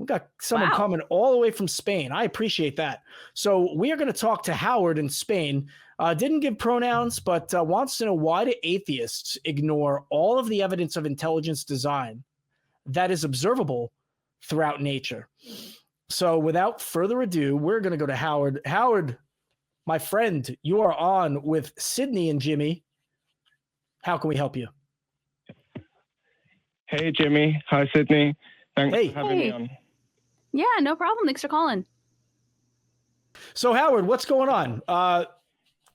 We got someone coming all the way from Spain. I appreciate that. So we are going to talk to Howard in Spain. Didn't give pronouns, but wants to know, why do atheists ignore all of the evidence of intelligence design that is observable throughout nature? So without further ado, we're going to go to Howard. Howard, my friend, you are on with Sydney and Jimmy. How can we help you? Hey, Jimmy. Hi, Sydney. Thanks for having me on. Yeah, no problem. Thanks for calling. So, Howard, what's going on?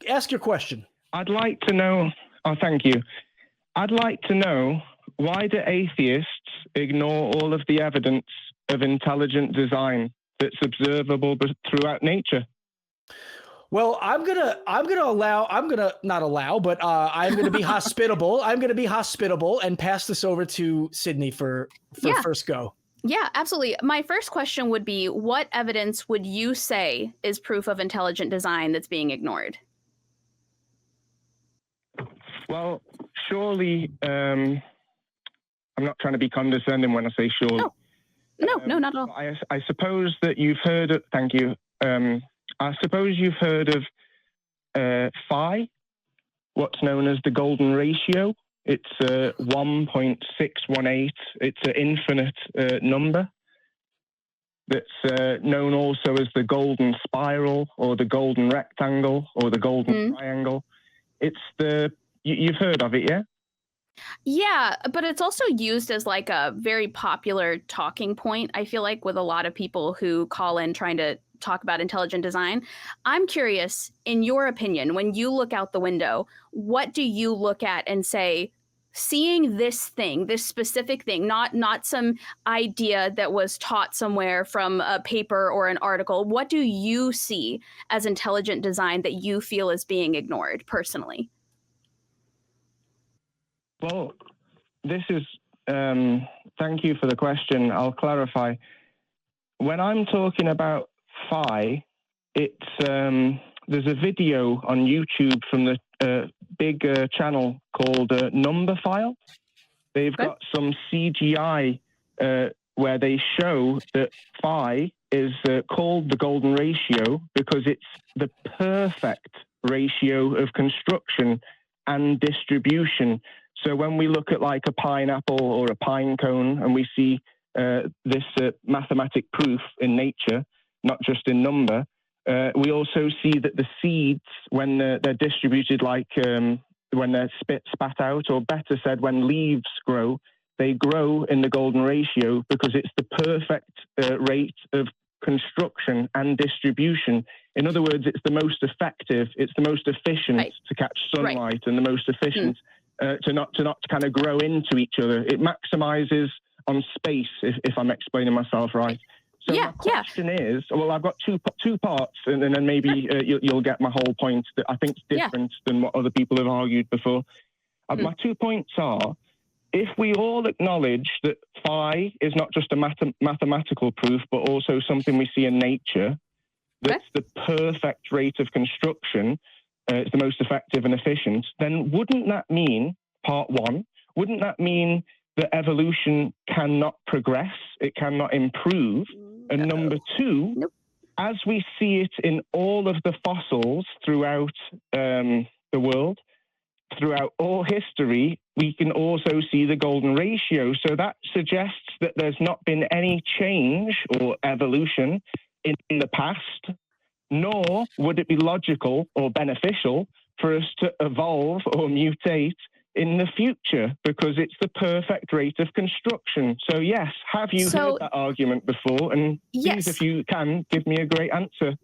Ask your question. I'd like to know. Oh, thank you. I'd like to know, why do atheists ignore all of the evidence of intelligent design that's observable throughout nature? Well, I'm gonna be hospitable. I'm gonna be hospitable and pass this over to Sydney for first go. Yeah, absolutely. My first question would be, what evidence would you say is proof of intelligent design that's being ignored? Well, surely, I'm not trying to be condescending when I say surely. No, not at all. I suppose that you've heard of, thank you. I suppose you've heard of phi, what's known as the golden ratio. It's 1.618. It's an infinite number that's known also as the golden spiral, or the golden rectangle, or the golden triangle. It's you've heard of it, yeah? Yeah, but it's also used as like a very popular talking point, I feel like, with a lot of people who call in trying to talk about intelligent design. I'm curious, in your opinion, when you look out the window, what do you look at and say, seeing this thing, this specific thing, not some idea that was taught somewhere from a paper or an article, what do you see as intelligent design that you feel is being ignored personally? Well, this is, thank you for the question. I'll clarify. When I'm talking about phi, it's there's a video on YouTube from the big channel called Numberphile. They've got some CGI where they show that phi is called the golden ratio because it's the perfect ratio of construction and distribution. So when we look at like a pineapple or a pine cone and we see this mathematic proof in nature, not just in number, we also see that the seeds, when they're distributed, like when they're spat out, or better said, when leaves grow, they grow in the golden ratio because it's the perfect rate of construction and distribution. In other words, it's the most effective, it's the most efficient to catch sunlight, and the most efficient to not kind of grow into each other. It maximizes on space, if I'm explaining myself right. So my question is, well, I've got two parts, and then maybe you'll get my whole point that I think is different than what other people have argued before. My 2 points are, if we all acknowledge that phi is not just a mathematical proof, but also something we see in nature, that's the perfect rate of construction, it's the most effective and efficient, then wouldn't that mean, part one, wouldn't that mean that evolution cannot progress, it cannot improve? And number two, as we see it in all of the fossils throughout the world, throughout all history, we can also see the golden ratio. So that suggests that there's not been any change or evolution in the past, nor would it be logical or beneficial for us to evolve or mutate in the future, because it's the perfect rate of construction. So yes, have you heard that argument before? And please, if you can, give me a great answer.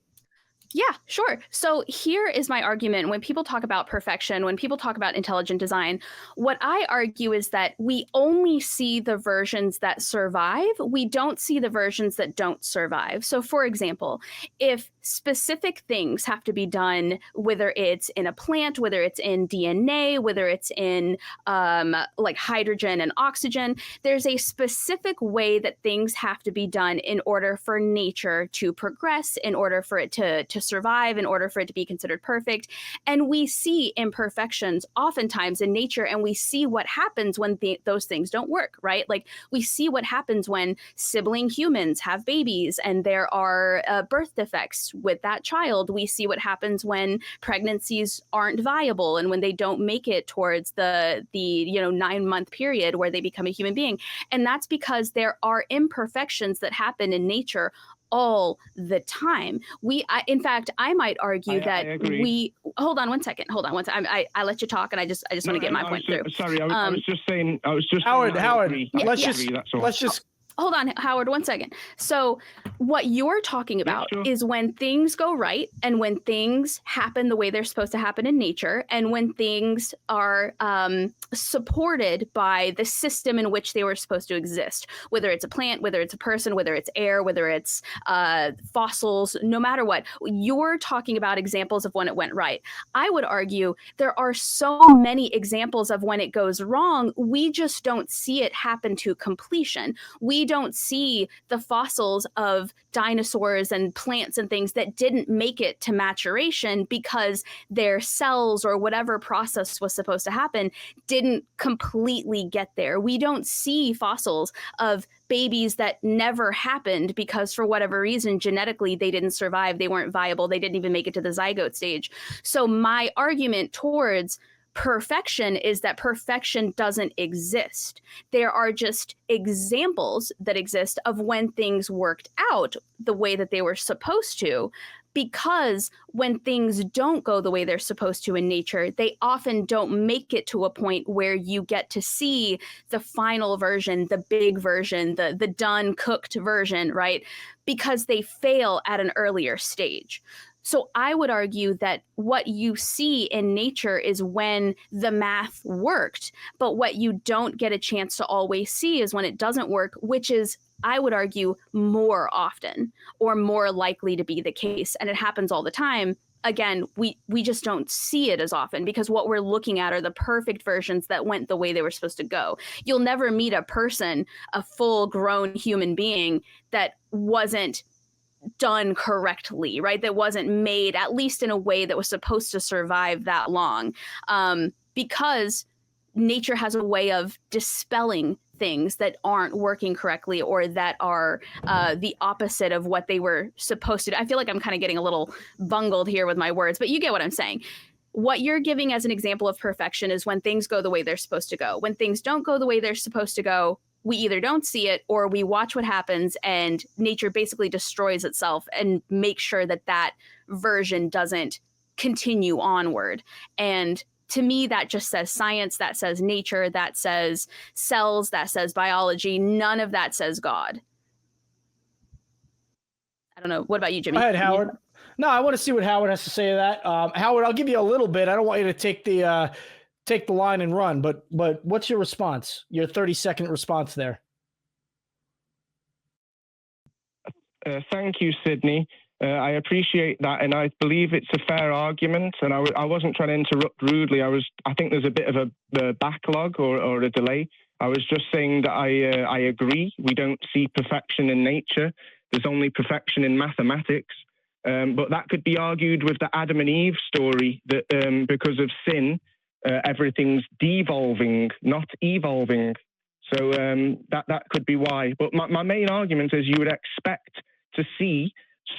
Yeah, sure. So here is my argument. When people talk about perfection, when people talk about intelligent design, what I argue is that we only see the versions that survive. We don't see the versions that don't survive. So for example, if specific things have to be done, whether it's in a plant, whether it's in DNA, whether it's in like hydrogen and oxygen. There's a specific way that things have to be done in order for nature to progress, in order for it to survive, in order for it to be considered perfect. And we see imperfections oftentimes in nature, and we see what happens when those things don't work, right? Like we see what happens when sibling humans have babies and there are birth defects with that child. We see what happens when pregnancies aren't viable and when they don't make it towards the 9-month period where they become a human being. And that's because there are imperfections that happen in nature all the time. In fact, I might argue that we hold on one second. I let you talk, and I just want to get my point through. Sorry, I was just saying. Howard. Let's just. Hold on, Howard, 1 second. So what you're talking about is when things go right and when things happen the way they're supposed to happen in nature, and when things are supported by the system in which they were supposed to exist, whether it's a plant, whether it's a person, whether it's air, whether it's fossils, no matter what. You're talking about examples of when it went right. I would argue there are so many examples of when it goes wrong. We just don't see it happen to completion. We don't see the fossils of dinosaurs and plants and things that didn't make it to maturation because their cells or whatever process was supposed to happen didn't completely get there. We don't see fossils of babies that never happened because for whatever reason, genetically, they didn't survive. They weren't viable. They didn't even make it to the zygote stage. So my argument towards perfection is that perfection doesn't exist. There are just examples that exist of when things worked out the way that they were supposed to, because when things don't go the way they're supposed to in nature, they often don't make it to a point where you get to see the final version, the big version, the done cooked version, right? Because they fail at an earlier stage. So I would argue that what you see in nature is when the math worked, but what you don't get a chance to always see is when it doesn't work, which is, I would argue, more often or more likely to be the case. And it happens all the time. Again, we just don't see it as often because what we're looking at are the perfect versions that went the way they were supposed to go. You'll never meet a person, a full-grown human being, that wasn't done correctly, right? That wasn't made, at least in a way that was supposed to survive that long. Because nature has a way of dispelling things that aren't working correctly or that are the opposite of what they were supposed to do. I feel like I'm kind of getting a little bungled here with my words, but you get what I'm saying. What you're giving as an example of perfection is when things go the way they're supposed to go. When things don't go the way they're supposed to go, we either don't see it or we watch what happens and nature basically destroys itself and makes sure that that version doesn't continue onward. And to me, that just says science, that says nature, that says cells, that says biology. None of that says God. I don't know. What about you, Jimmy? Go ahead, Howard. No, I want to see what Howard has to say to that. Howard, I'll give you a little bit. I don't want you to take the line and run, but what's your response? Your 30-second response there. Thank you, Sydney. I appreciate that, and I believe it's a fair argument. And I wasn't trying to interrupt rudely. I think there's a bit of a backlog or a delay. I was just saying that I agree. We don't see perfection in nature. There's only perfection in mathematics. But that could be argued with the Adam and Eve story that because of sin, everything's devolving, not evolving. So that could be why. But my main argument is you would expect to see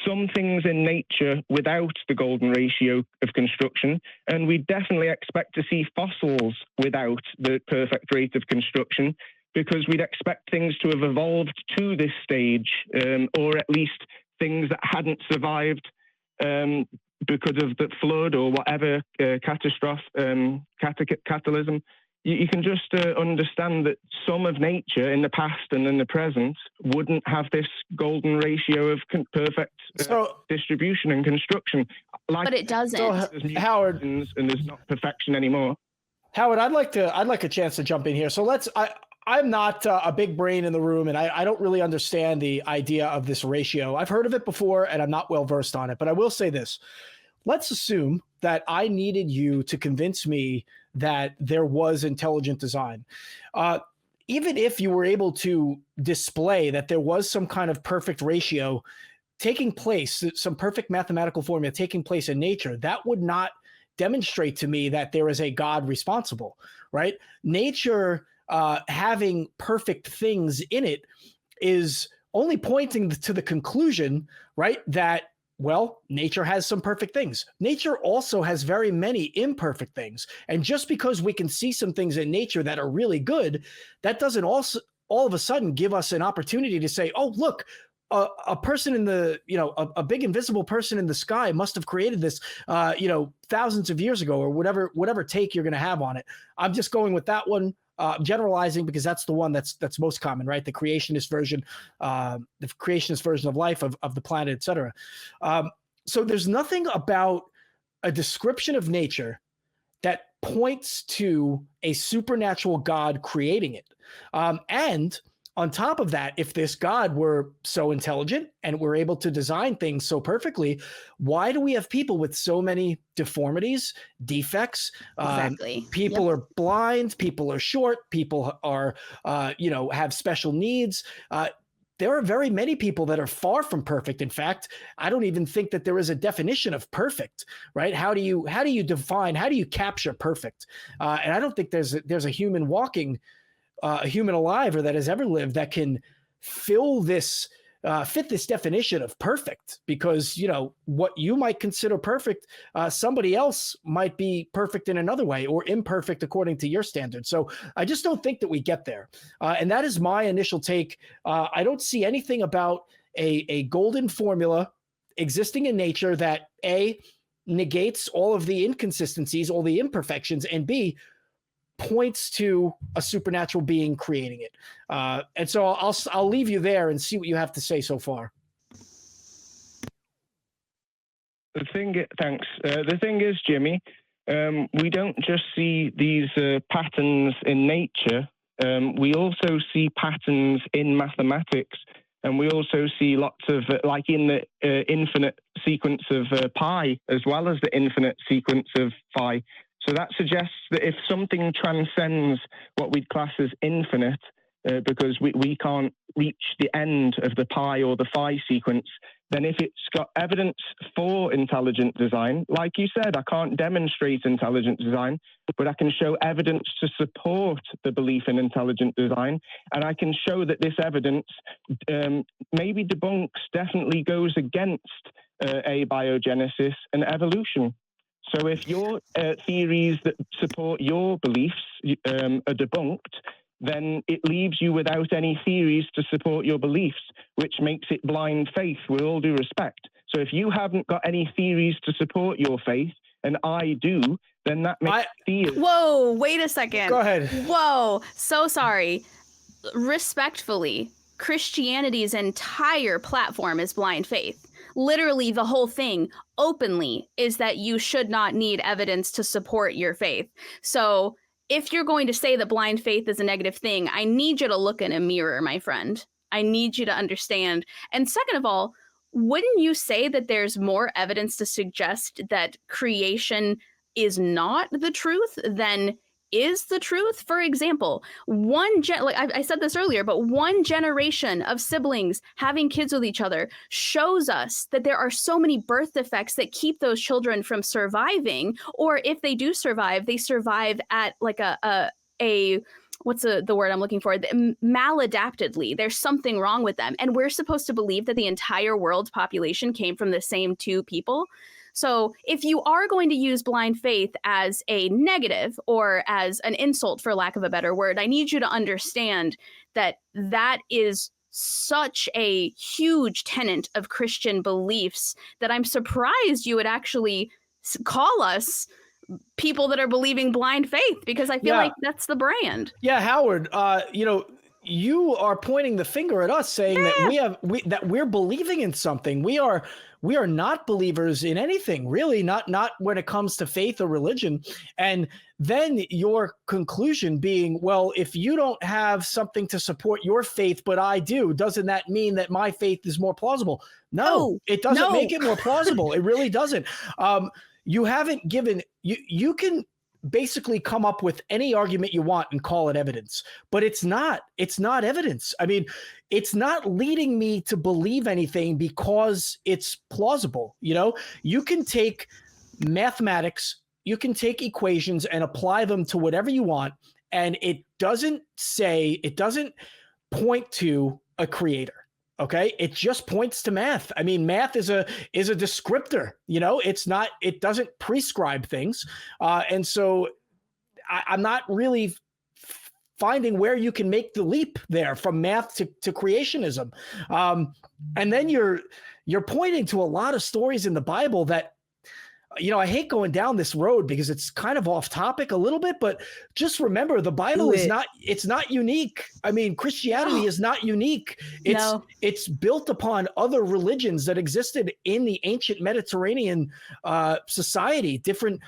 some things in nature without the golden ratio of construction, and we definitely expect to see fossils without the perfect rate of construction, because we'd expect things to have evolved to this stage, or at least things that hadn't survived because of the flood or whatever catalysm. You can just understand that some of nature in the past and in the present wouldn't have this golden ratio of perfect distribution and construction. But it doesn't. So, Howard, and there's not perfection anymore. Howard, I'd like a chance to jump in here. So I'm not a big brain in the room, and I don't really understand the idea of this ratio. I've heard of it before, and I'm not well versed on it. But I will say this. Let's assume that I needed you to convince me that there was intelligent design. Even if you were able to display that there was some kind of perfect ratio taking place, some perfect mathematical formula taking place in nature, that would not demonstrate to me that there is a God responsible, right? Nature having perfect things in it is only pointing to the conclusion, right, that, well, nature has some perfect things. Nature also has very many imperfect things. And just because we can see some things in nature that are really good, that doesn't also all of a sudden give us an opportunity to say, oh, look, a person in the, a big invisible person in the sky must have created this, thousands of years ago, or whatever take you're going to have on it. I'm just going with that one. Generalizing because that's the one that's most common, right? The creationist version of life, of the planet, etc. So there's nothing about a description of nature that points to a supernatural God creating it. And on top of that, if this God were so intelligent and were able to design things so perfectly, why do we have people with so many deformities, defects? Exactly. People are blind, people are short, people are, have special needs. There are very many people that are far from perfect. In fact, I don't even think that there is a definition of perfect, right? How do you capture perfect? And I don't think there's a human walking, a human alive or that has ever lived that can fit this definition of perfect, because what you might consider perfect, somebody else might be perfect in another way, or imperfect according to your standards. So I just don't think that we get there, and that is my initial take. I don't see anything about a golden formula existing in nature that A, negates all of the inconsistencies, all the imperfections, and B, points to a supernatural being creating it. And so I'll leave you there and see what you have to say so far. Thanks. The thing is, Jimmy, we don't just see these patterns in nature. We also see patterns in mathematics, and we also see lots of, like in the infinite sequence of pi, as well as the infinite sequence of phi. So that suggests that if something transcends what we'd class as infinite, because we can't reach the end of the pi or the phi sequence, then if it's got evidence for intelligent design, like you said, I can't demonstrate intelligent design, but I can show evidence to support the belief in intelligent design, and I can show that this evidence maybe debunks, definitely goes against abiogenesis and evolution. So if your theories that support your beliefs are debunked, then it leaves you without any theories to support your beliefs, which makes it blind faith, with all due respect. So if you haven't got any theories to support your faith, and I do, then that makes theory. Whoa, wait a second. Go ahead. Whoa, so sorry. Respectfully, Christianity's entire platform is blind faith. Literally the whole thing openly is that you should not need evidence to support your faith. So if you're going to say that blind faith is a negative thing, I need you to look in a mirror, my friend. I need you to understand. And second of all, wouldn't you say that there's more evidence to suggest that creation is not the truth than is the truth? For example, I said this earlier, but one generation of siblings having kids with each other shows us that there are so many birth defects that keep those children from surviving, or if they do survive, they survive at like a what's the word I'm looking for? Maladaptedly. There's something wrong with them. And we're supposed to believe that the entire world's population came from the same two people. So if you are going to use blind faith as a negative or as an insult, for lack of a better word, I need you to understand that that is such a huge tenet of Christian beliefs that I'm surprised you would actually call us people that are believing blind faith, because I feel like that's the brand. Yeah, Howard, you are pointing the finger at us, saying that we're believing in something. We are not believers in anything, really, not when it comes to faith or religion. And then your conclusion being, well, if you don't have something to support your faith, but I do, doesn't that mean that my faith is more plausible? No, it doesn't make it more plausible. It really doesn't. You haven't given, you can basically come up with any argument you want and call it evidence, but it's not evidence. I mean, it's not leading me to believe anything because it's plausible. You know, you can take mathematics, you can take equations and apply them to whatever you want, and it doesn't point to a creator. Okay. It just points to math. I mean, math is a descriptor, you know, it doesn't prescribe things. And so I'm not really finding where you can make the leap there from math to creationism. And then you're pointing to a lot of stories in the Bible that, you know, I hate going down this road because it's kind of off topic a little bit, but just remember the Bible it's not unique. I mean, Christianity is not unique. It's built upon other religions that existed in the ancient Mediterranean society. Different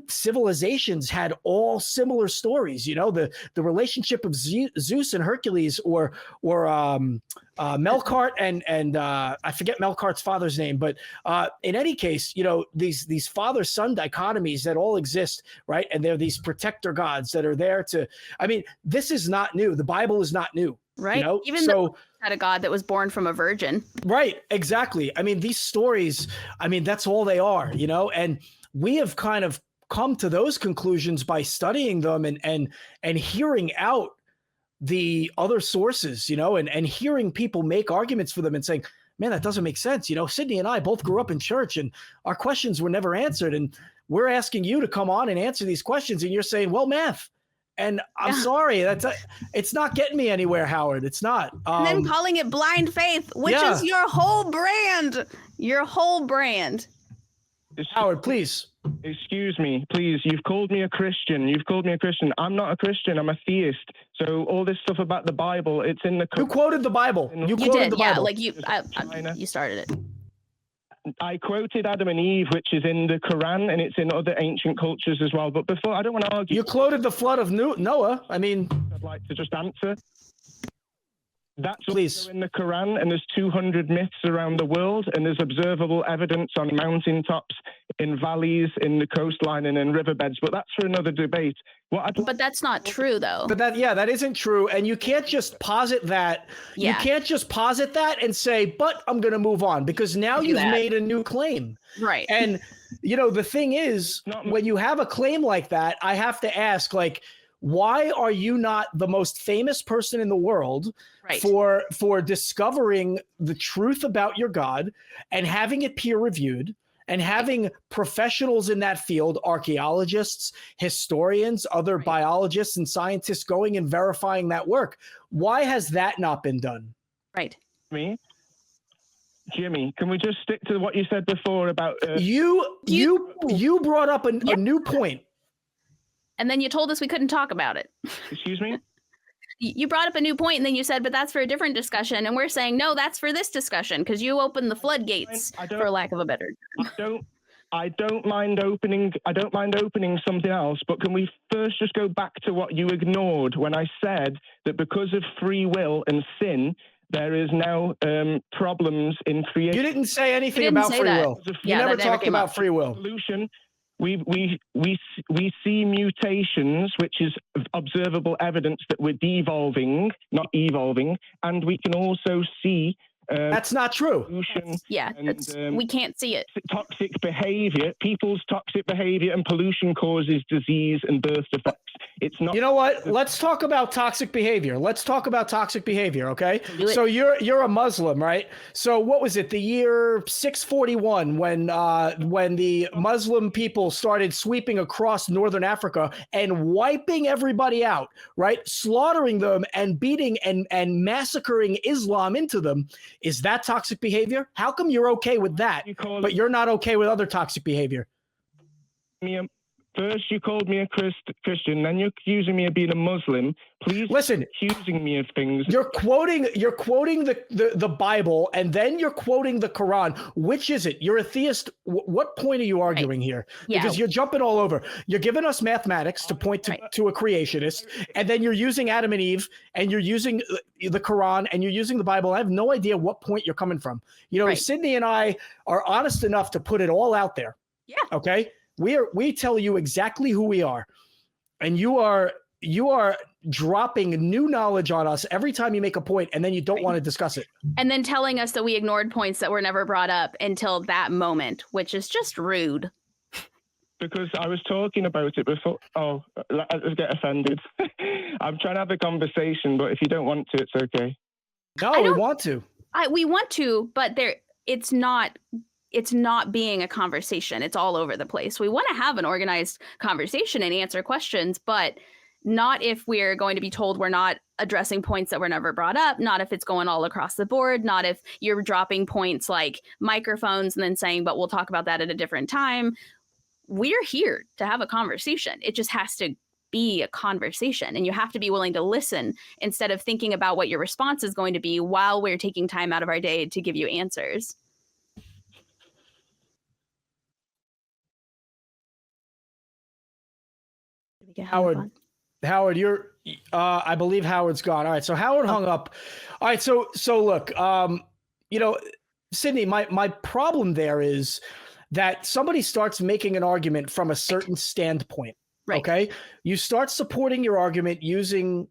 civilizations had all similar stories, you know, the relationship of Zeus and Hercules, or Melkart and I forget Melkart's father's name, but in any case, you know, these father-son dichotomies that all exist, right? And they're these protector gods that are there to, I mean, this is not new. The Bible is not new. Right. You know? Even though had a god that was born from a virgin. Right. Exactly. I mean, these stories, I mean, that's all they are, you know, and we have kind of come to those conclusions by studying them and hearing out the other sources, you know, and hearing people make arguments for them and saying, man, that doesn't make sense. You know, Sydney and I both grew up in church and our questions were never answered. And we're asking you to come on and answer these questions. And you're saying, well, math. And I'm sorry, it's not getting me anywhere, Howard. It's not. And then calling it blind faith, which is your whole brand. Howard, please. Excuse me, please. You've called me a Christian. I'm not a Christian. I'm a theist. So all this stuff about the Bible, it's in the. You quoted the Bible. You quoted the Bible. Like you started it. I quoted Adam and Eve, which is in the Quran, and it's in other ancient cultures as well. But before, I don't want to argue. You quoted the flood of Noah. I mean, I'd like to just answer. That's also in the Quran, and there's 200 myths around the world, and there's observable evidence on mountaintops, in valleys, in the coastline, and in riverbeds. But that's for another debate. But that's not true, though. But that isn't true, and you can't just posit that. Yeah. You can't just posit that and say, "But I'm going to move on," because now you've made a new claim. Right. And you know the thing is, when you have a claim like that, I have to ask, like, why are you not the most famous person in the world for discovering the truth about your God and having it peer reviewed and having professionals in that field, archaeologists, historians, other biologists and scientists going and verifying that work? Why has that not been done? Right. Me? Jimmy, can we just stick to what you said before about you brought up a new point. And then you told us we couldn't talk about it. Excuse me? You brought up a new point and then you said, but that's for a different discussion. And we're saying, no, that's for this discussion because you opened the floodgates, for lack of a better term. I don't mind opening something else, but can we first just go back to what you ignored when I said that because of free will and sin, there is now problems in creation. You didn't say anything about free will. You never talked about free will. Solution. We see mutations, which is observable evidence that we're devolving, not evolving, and we can also see that's not true. We can't see it. Toxic behavior, people's toxic behavior and pollution causes disease and birth defects. It's not. You know what? Let's talk about toxic behavior. Okay. So you're a Muslim, right? So what was it? The year 641 when the Muslim people started sweeping across northern Africa and wiping everybody out, right? Slaughtering them and beating and massacring Islam into them. Is that toxic behavior? How come you're okay with that, but you're not okay with other toxic behavior? First, you called me a Christian, then you're accusing me of being a Muslim. Please, listen, accusing me of things. You're quoting the Bible, and then you're quoting the Quran. Which is it? You're a theist. What point are you arguing here? Yeah. Because you're jumping all over. You're giving us mathematics to point to a creationist, and then you're using Adam and Eve, and you're using the Quran, and you're using the Bible. I have no idea what point you're coming from. Sydney and I are honest enough to put it all out there. Yeah. Okay. We tell you exactly who we are, and you are dropping new knowledge on us every time you make a point, and then you don't want to discuss it. And then telling us that we ignored points that were never brought up until that moment, which is just rude. Because I was talking about it before. Oh, I get offended. I'm trying to have a conversation, but if you don't want to, it's okay. No, we want to. We want to, but it's not being a conversation. It's all over the place. We want to have an organized conversation and answer questions, but not if we're going to be told we're not addressing points that were never brought up, not if it's going all across the board, not if you're dropping points like microphones and then saying, but we'll talk about that at a different time. We're here to have a conversation. It just has to be a conversation, and you have to be willing to listen instead of thinking about what your response is going to be while we're taking time out of our day to give you answers. Howard, you're I believe Howard's gone. All right, so Howard hung up. All right, so look, Sydney, my problem there is that somebody starts making an argument from a certain standpoint. Right. Okay, you start supporting your argument using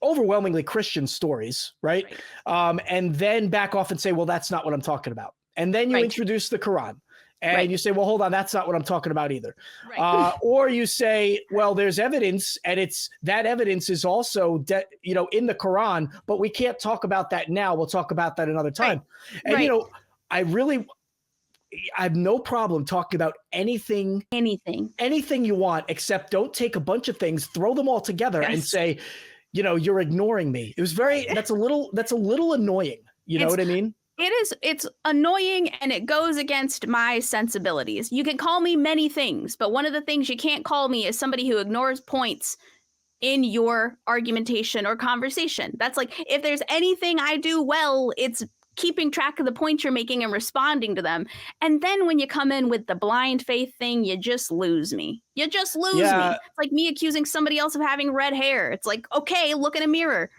overwhelmingly Christian stories, right? And then back off and say, well, that's not what I'm talking about. And then you introduce the Quran. And you say, well, hold on, that's not what I'm talking about either. Or you say, well, there's evidence, and that evidence is also, in the Quran, but we can't talk about that now. We'll talk about that another time. And, I have no problem talking about anything you want, except don't take a bunch of things, throw them all together and say, you're ignoring me. That's a little annoying. You know what I mean? It's annoying, and it goes against my sensibilities. You can call me many things, but one of the things you can't call me is somebody who ignores points in your argumentation or conversation. That's like, if there's anything I do well, it's keeping track of the points you're making and responding to them. And then when you come in with the blind faith thing, you just lose me. You just lose me. It's like me accusing somebody else of having red hair. It's like, okay, look in a mirror.